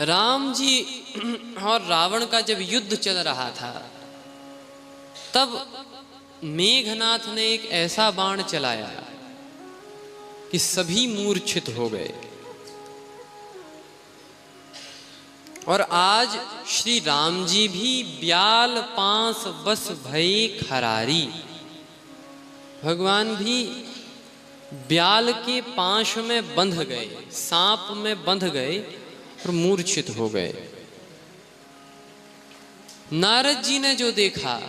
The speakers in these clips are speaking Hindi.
राम जी और रावण का जब युद्ध चल रहा था तब मेघनाथ ने एक ऐसा बाण चलाया कि सभी मूर्छित हो गए। और आज श्री राम जी भी ब्याल पांस बस भये खरारी, भगवान भी ब्याल के पांश में बंध गए, सांप में बंध गए और मूर्छित हो गए। नारद जी ने जो देखा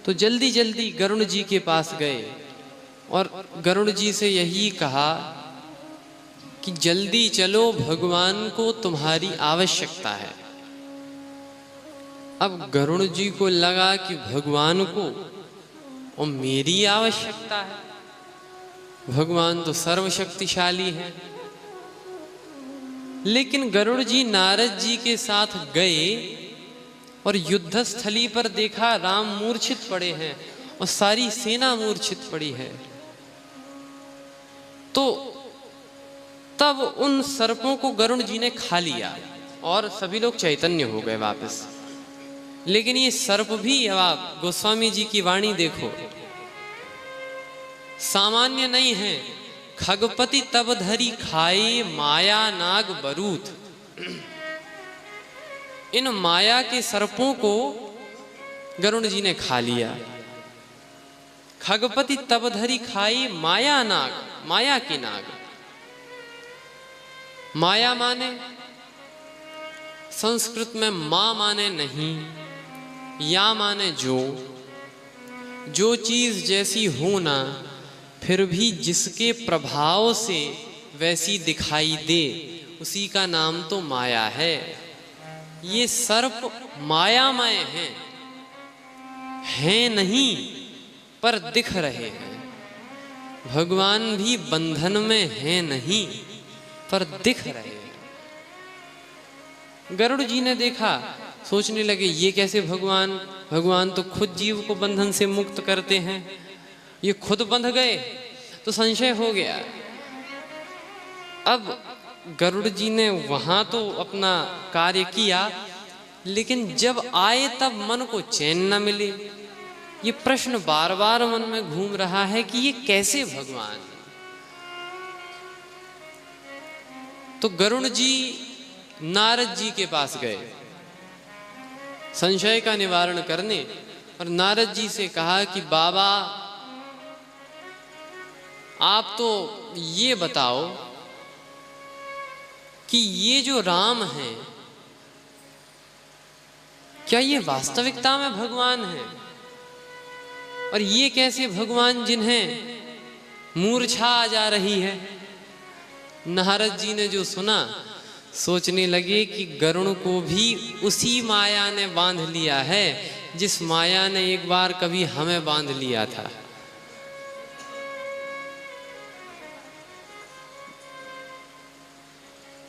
तो जल्दी जल्दी गरुड़ जी के पास गए और गरुड़ जी से यही कहा कि जल्दी चलो, भगवान को तुम्हारी आवश्यकता है। अब गरुड़ जी को लगा कि भगवान को और मेरी आवश्यकता है, भगवान तो सर्वशक्तिशाली है। लेकिन गरुड़ जी नारद जी के साथ गए और युद्ध स्थली पर देखा राम मूर्छित पड़े हैं और सारी सेना मूर्छित पड़ी है। तो तब उन सर्पों को गरुड़ जी ने खा लिया और सभी लोग चैतन्य हो गए वापस। लेकिन ये सर्प भी, अब आप गोस्वामी जी की वाणी देखो, सामान्य नहीं है। खगपति तब धरी खाए माया नाग बरूथ। इन माया के सर्पों को गरुड़ जी ने खा लिया। खगपति तब धरी खाए माया नाग, माया के नाग। माया माने संस्कृत में मां माने नहीं, या माने जो चीज जैसी हो ना फिर भी जिसके प्रभाव से वैसी दिखाई दे, उसी का नाम तो माया है। ये सर्प मायामय हैं नहीं पर दिख रहे हैं। भगवान भी बंधन में हैं नहीं पर दिख रहे हैं। गरुड़ जी ने देखा, सोचने लगे ये कैसे भगवान तो खुद जीव को बंधन से मुक्त करते हैं, ये खुद बंध गए। तो संशय हो गया। अब गरुड़ जी ने वहां तो अपना कार्य किया, लेकिन जब आए तब मन को चैन न मिले। ये प्रश्न बार बार मन में घूम रहा है कि ये कैसे भगवान। तो गरुड़ जी नारद जी के पास गए संशय का निवारण करने, और नारद जी से कहा कि बाबा आप तो ये बताओ कि ये जो राम हैं, क्या ये वास्तविकता में भगवान हैं? और ये कैसे भगवान जिन्हें मूर्छा आ जा रही है? नारद जी ने जो सुना, सोचने लगे कि गरुड़ को भी उसी माया ने बांध लिया है जिस माया ने एक बार कभी हमें बांध लिया था।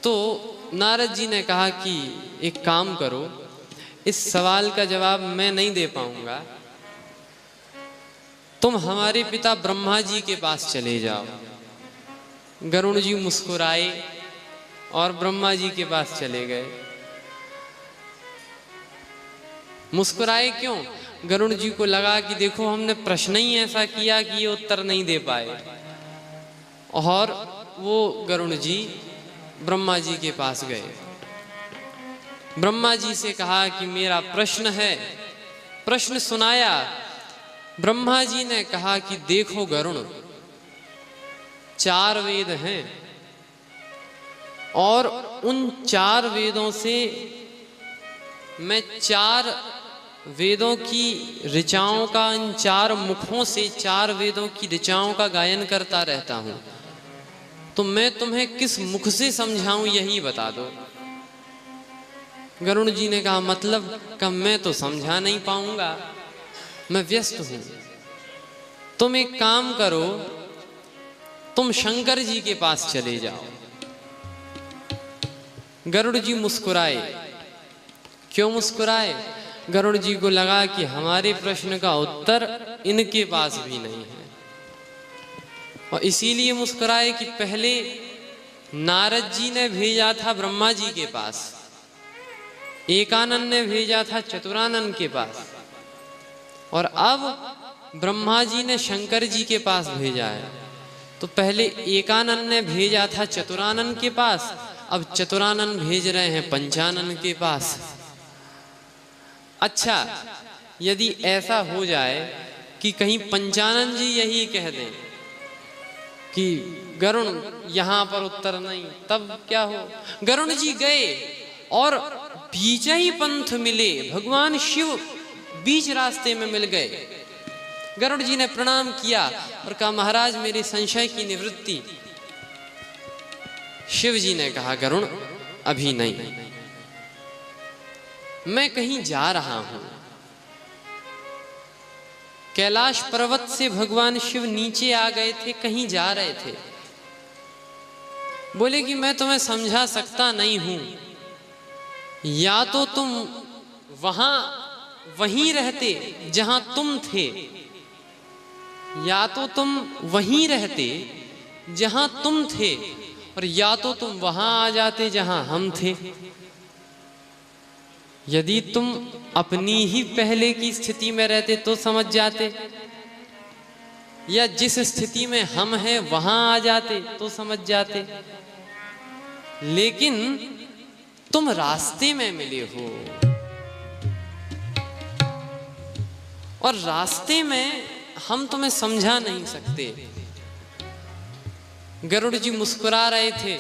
तो नारद जी ने कहा कि एक काम करो, इस सवाल का जवाब मैं नहीं दे पाऊंगा, तुम हमारे पिता ब्रह्मा जी के पास चले जाओ। गरुड़ जी मुस्कुराए और ब्रह्मा जी के पास चले गए। मुस्कुराए क्यों? गरुड़ जी को लगा कि देखो हमने प्रश्न ही ऐसा किया कि ये उत्तर नहीं दे पाए। और वो गरुड़ जी ब्रह्मा जी के पास गए। ब्रह्मा जी से कहा कि मेरा प्रश्न है, प्रश्न सुनाया। ब्रह्मा जी ने कहा कि देखो गरुड़, 4 वेद हैं और उन 4 वेदों से मैं 4 वेदों की ऋचाओं का, इन 4 मुखों से 4 वेदों की ऋचाओं का गायन करता रहता हूं। तो मैं तुम्हें किस मुख से समझाऊं यही बता दो। गरुड़ जी ने कहा मतलब कि मैं तो समझा नहीं पाऊंगा, मैं व्यस्त हूं। तुम एक काम करो, तुम शंकर जी के पास चले जाओ। गरुड़ जी मुस्कुराए। क्यों मुस्कुराए? गरुड़ जी को लगा कि हमारे प्रश्न का उत्तर इनके पास भी नहीं है, और इसीलिए मुस्कुराए कि पहले नारद जी ने भेजा था ब्रह्मा जी के पास, एकानन ने भेजा था चतुरानन के पास, और अब ब्रह्मा जी ने शंकर जी के पास भेजा है। तो पहले एकानन ने भेजा था चतुरानन के पास, अब चतुरानन भेज रहे हैं पंचानन के पास। अच्छा, यदि ऐसा हो जाए कि कहीं पंचानन जी यही कह दें कि गरुण यहां पर उत्तर नहीं, तब क्या हो? गरुण जी गए और बीच ही पंथ मिले, भगवान शिव बीच रास्ते में मिल गए। गरुड़ जी ने प्रणाम किया और कहा महाराज मेरे संशय की निवृत्ति। शिव जी ने कहा गरुण अभी नहीं, मैं कहीं जा रहा हूं। कैलाश पर्वत से भगवान शिव नीचे आ गए थे, कहीं जा रहे थे। बोले कि मैं तुम्हें समझा सकता नहीं हूं, या तो तुम वहीं रहते जहां तुम थे, या तो तुम वहीं रहते जहां तुम थे, और या तो तुम वहां आ जाते जहां हम थे। यदि तुम अपनी ही पहले की स्थिति में रहते तो समझ जाते, या जिस स्थिति में हम हैं वहां आ जाते तो समझ जाते। लेकिन तुम रास्ते में मिले हो, और रास्ते में हम तुम्हें समझा नहीं सकते। गरुड़ जी मुस्कुरा रहे थे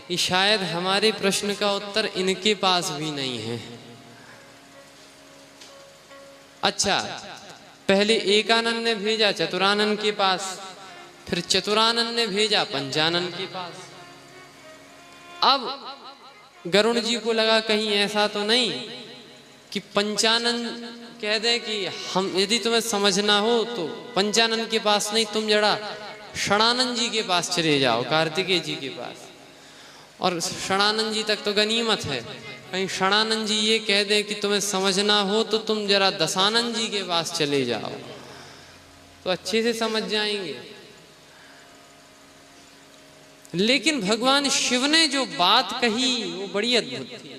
कि शायद हमारे प्रश्न का उत्तर इनके पास भी नहीं है। अच्छा, पहले एकानन ने भेजा चतुरानन के पास, फिर चतुरानन ने भेजा पंचानन के पास। अब गरुड़ जी को लगा कहीं ऐसा तो नहीं कि पंचानन कह दे कि हम, यदि तुम्हें समझना हो तो पंचानन के पास नहीं, तुम जरा षडानंद जी के पास चले जाओ, कार्तिकेय जी के पास। और षडानंद जी तक तो गनीमत है, कहीं षडानंद जी ये कह दे कि तुम्हें समझना हो तो तुम जरा दशानंद जी के पास चले जाओ, तो अच्छे से समझ जाएंगे। लेकिन भगवान शिव ने जो बात कही वो बड़ी अद्भुत थी।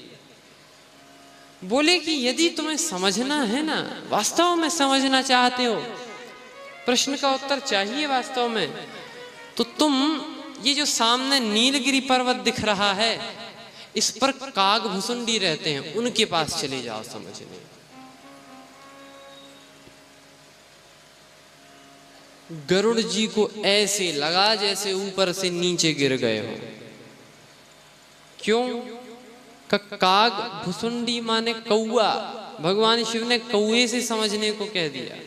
बोले कि यदि तुम्हें समझना है ना, वास्तव में समझना चाहते हो, प्रश्न का उत्तर चाहिए वास्तव में, तो तुम ये जो सामने नीलगिरी पर्वत दिख रहा है, इस पर काग भुसुंडी रहते हैं, उनके पास चले जाओ समझने। गरुड़ जी को ऐसे लगा जैसे ऊपर से नीचे गिर गए हो। क्यों? काग भुसुंडी माने कौआ, भगवान शिव ने कौए से समझने को कह दिया।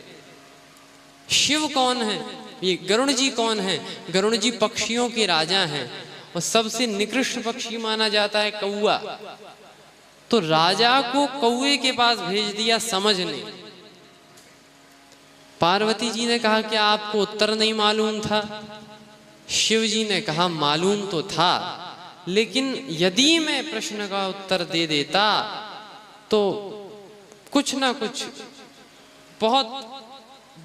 शिव कौन है? ये गरुड़ जी कौन है? गरुड़ जी पक्षियों के राजा हैं, और सबसे निकृष्ट पक्षी माना जाता है कौआ। तो राजा को कौए के पास भेज दिया समझने। पार्वती जी ने कहा कि आपको उत्तर नहीं मालूम था? शिव जी ने कहा मालूम तो था, लेकिन यदि मैं प्रश्न का उत्तर दे देता तो कुछ ना कुछ बहुत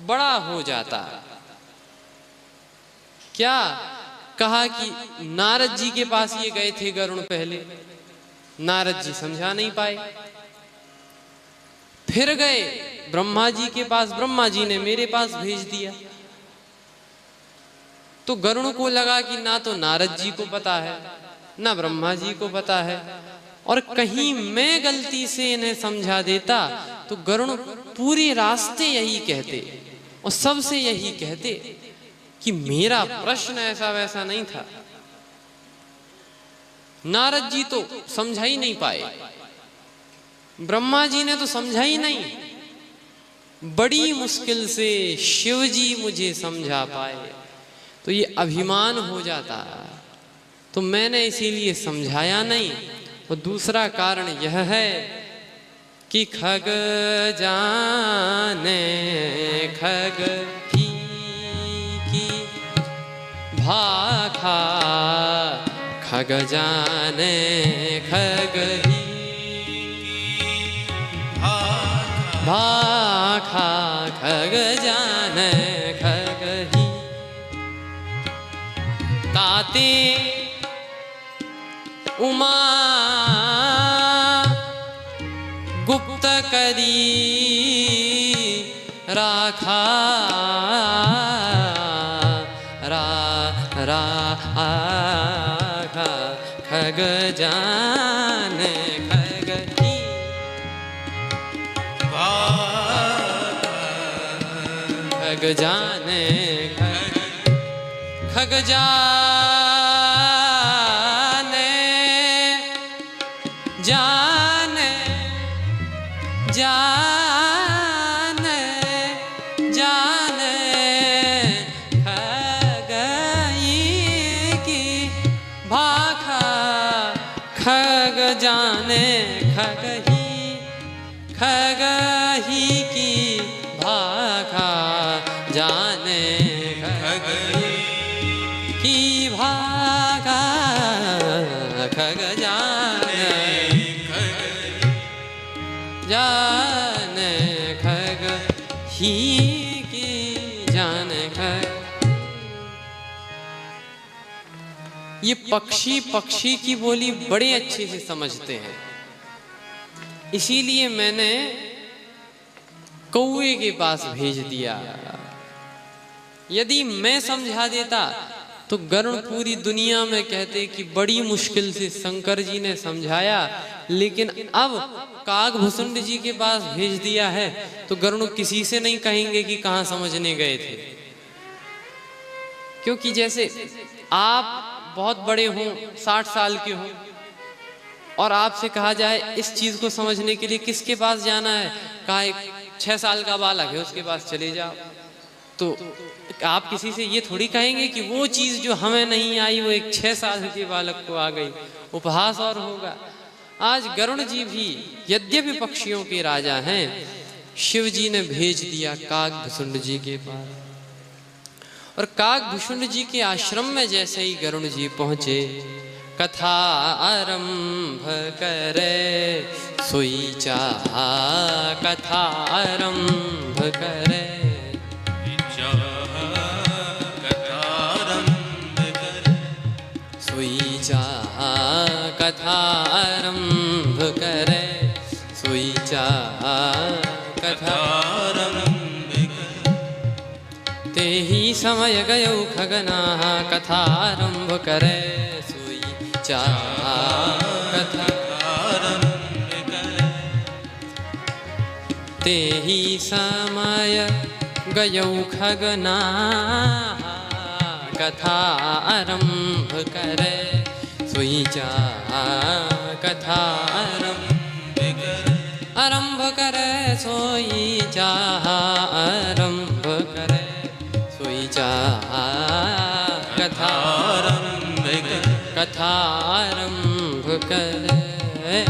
बड़ा हो जाता। क्या? कहा कि नारद जी के पास ये गए थे गरुड़ पहले, नारद जी समझा नहीं पाए। फिर गए ब्रह्मा जी के पास, ब्रह्मा जी ने मेरे पास भेज दिया। तो गरुड़ को लगा कि ना तो नारद जी को पता है ना ब्रह्मा जी को पता है, और कहीं मैं गलती से इन्हें समझा देता तो गरुड़ पूरे रास्ते यही कहते और सबसे यही कहते कि मेरा प्रश्न ऐसा वैसा नहीं था। नारद जी तो समझा ही नहीं पाए, ब्रह्मा जी ने तो समझा ही नहीं, बड़ी मुश्किल से शिव जी मुझे समझा पाए। तो ये अभिमान हो जाता, तो मैंने इसीलिए समझाया नहीं। और दूसरा कारण यह है कि खग जाने खग ही की भाखा, खग जाने खग ही भाखा, खग जाने खग ही ताते उमा गुप्त करी राखा खग जान खग ही खग जाने खग जाने जाने जाने जाने खग की भाखा खग जाने खग ही की भाखा जाने खग की भाखा खग जाने जाने खग ही की जाने खग। ये पक्षी की बोली बड़े अच्छे से समझते हैं, इसीलिए मैंने कौवे के पास भेज दिया। यदि मैं समझा देता तो गरुड़ पूरी दुनिया में कहते कि बड़ी मुश्किल से शंकर जी ने समझाया, लेकिन अब काकभूषुंड जी के पास भेज दिया है तो गरुड़ किसी से नहीं कहेंगे कि कहाँ समझने गए थे। क्योंकि जैसे आप बहुत बड़े हों, 60 साल के हों, और आपसे कहा जाए इस चीज को समझने के लिए किसके पास जाना है, कहा एक 6 साल का बालक है उसके पास चले जाओ, तो आप किसी से ये थोड़ी कहेंगे कि वो चीज जो हमें नहीं आई वो एक 6 साल के बालक को आ गई। उपहास और होगा। आज गरुड़ जी भी यद्यपि पक्षियों के राजा हैं, शिव जी ने भेज दिया काकभूषुंड जी के पास। और काकभूषुंड जी के आश्रम में जैसे ही गरुड़ जी पहुंचे, कथा आरंभ करे सोई चाहा कथा आरंभ करे सोई चाहा कथा आरंभ करे सोई चाहा कथा आरंभ ते ही समय गयो खगना कथा आरंभ करे सोई चाहा कथा आरंभ करे ते ही समय गयो खगना कथा आरंभ करे सोई चाहा कथा आरंभ करे सोई चाहा आरंभ करे सोई चाहा कथा आरंभ करे